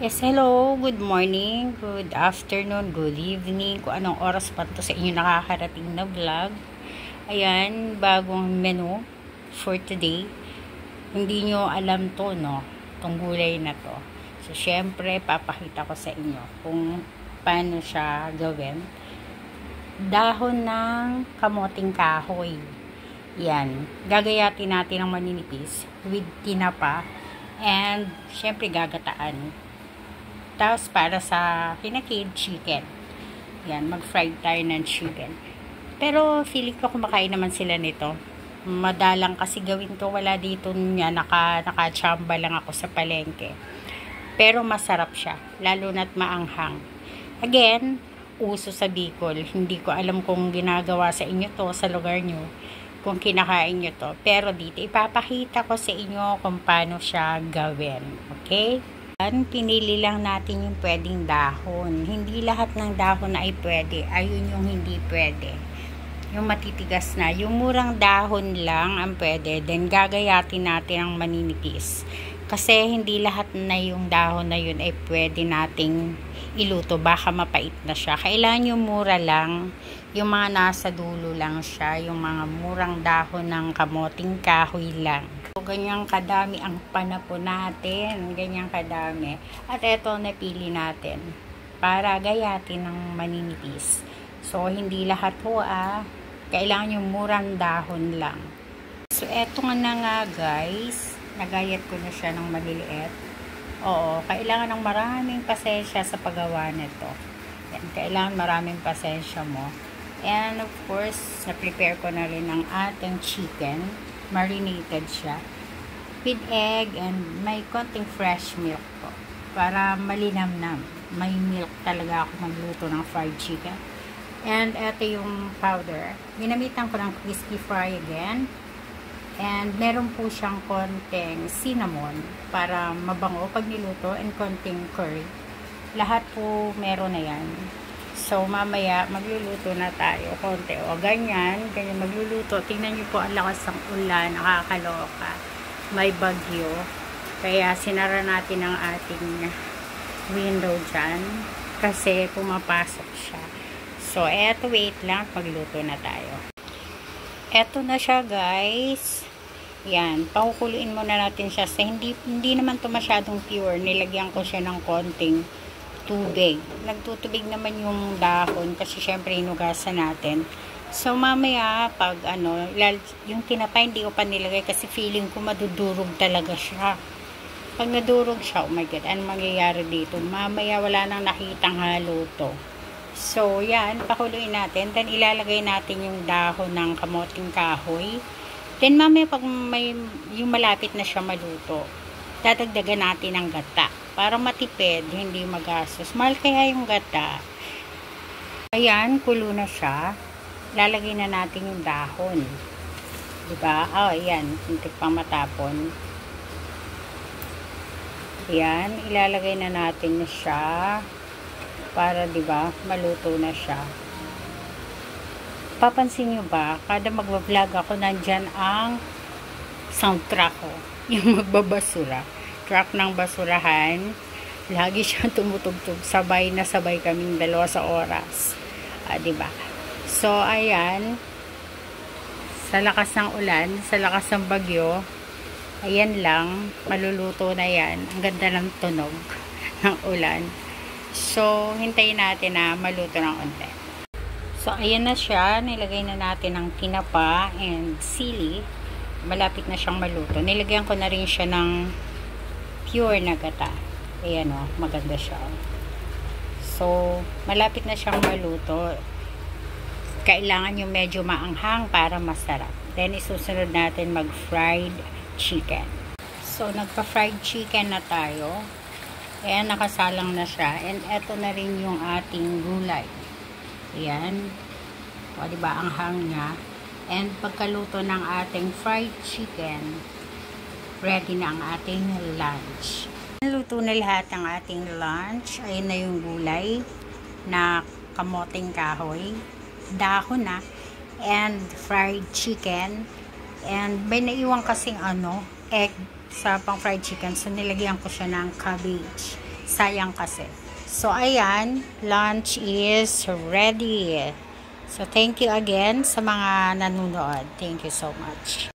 Yes, hello, good morning, good afternoon, good evening, kung anong oras pa to sa inyo nakakarating na vlog. Ayan, bagong menu for today. Hindi nyo alam to, no? Itong gulay na to. So, syempre, papakita ko sa inyo kung paano siya gawin. Dahon ng kamoting kahoy. Yan. Gagayatin natin ng maninipis with tinapa and syempre gagataan. Tapos para sa pinakid chicken. Yan, mag-fried tayo ng chicken. Pero feeling ko kumakain naman sila nito. Madalang kasi gawin to, wala dito niya, nakachamba lang ako sa palengke. Pero masarap siya, lalo na't maanghang. Again, uso sa Bicol. Hindi ko alam kung ginagawa sa inyo to, sa lugar nyo, kung kinakain nyo to. Pero dito, ipapakita ko sa inyo kung paano siya gawin. Okay? Pinili lang natin yung pwedeng dahon. Hindi lahat ng dahon na ay pwede. Ayun yung hindi pwede. Yung matitigas na. Yung murang dahon lang ang pwede. Then gagayatin natin ang maninipis. Kasi hindi lahat na yung dahon na yun ay pwede nating iluto. Baka mapait na siya. Kailangan yung mura lang. Yung mga nasa dulo lang siya. Yung mga murang dahon ng kamoting kahoy lang. So, ganyang kadami ang panapo natin. Ganyang kadami. At eto napili natin. Para gayatin ng maninipis. So, hindi lahat ho kailangan yung murang dahon lang. So, eto nga na guys. Nagayat ko na siya ng maliliit. Oo, kailangan ng maraming pasensya sa paggawa nito. Yan, kailangan maraming pasensya mo. And of course, na-prepare ko na rin ang ating chicken. Marinated siya. With egg and may konting fresh milk po. Para malinamnam. May milk talaga ako magluto ng fried chicken. And ito yung powder. Ginamitan ko ng crispy fry again. And meron po siyang konting cinnamon para mabango pag niluto and konting curry. Lahat po meron na yan. So mamaya magluluto na tayo konti. O ganyan magluluto. Tingnan niyo po ang lakas ng ulan, nakakaloka. May bagyo. Kaya sinara natin ang ating window dyan kasi pumapasok siya. So eto, wait lang, magluto na tayo. Eto na siya guys. Yan, pakukuluin muna natin siya. Sa hindi naman to masyadong pure. Nilagyan ko siya ng konting tubig. Nagtutubig naman yung dahon kasi syempre inugasan natin. So mamaya pag yung tinapay hindi ko pa nilagay kasi feeling ko madudurog talaga siya. Pag nadurog siya, oh my god, ano mangyayari dito? Mamaya wala nang nakitang halo to. So, yan, pakuluin natin. Then, ilalagay natin yung dahon ng kamoting kahoy. Then, mamaya pag yung malapit na siya maluto, dadagdagan natin ang gata. Para matipid, hindi magastos. Mahal kaya yung gata. Ayan, kulo na siya. Lalagay na natin yung dahon. Diba? Oh, ayan, hintik pang matapon. Ayan, ilalagay na natin siya. Para, diba, maluto na siya. Papansin nyo ba, kada mag-vlog ako, nandyan ang soundtrack ko. Yung magbabasura. Truck ng basurahan. Lagi siya tumutugtog. Sabay na sabay kaming dalawa sa oras. Diba? So, ayan. Sa lakas ng ulan, sa lakas ng bagyo, ayan lang, maluluto na yan. Ang ganda ng tunog ng ulan. So, hintayin natin na maluto ng unti. So, ayan na siya. Nilagay na natin ang tinapa and sili. Malapit na siyang maluto. Nilagyan ko na rin siya ng pure na gata. Ayan o, maganda siya. So, malapit na siyang maluto. Kailangan yung medyo maanghang para masarap. Then, isusunod natin mag-fried chicken. So, nagpa-fried chicken na tayo. Ayan, nakasalang na siya. And eto na rin yung ating gulay. Ayan. O, diba, ang hang niya. And pagkaluto ng ating fried chicken, ready na ang ating lunch. Luto na lahat ang ating lunch. Ayan na yung gulay na kamoting kahoy. Dahon na. And fried chicken. And may naiwan kasing egg sa pang fried chicken. So, nilagyan ko siya ng cabbage. Sayang kasi. So, ayan, lunch is ready. So, thank you again sa mga nanonood. Thank you so much.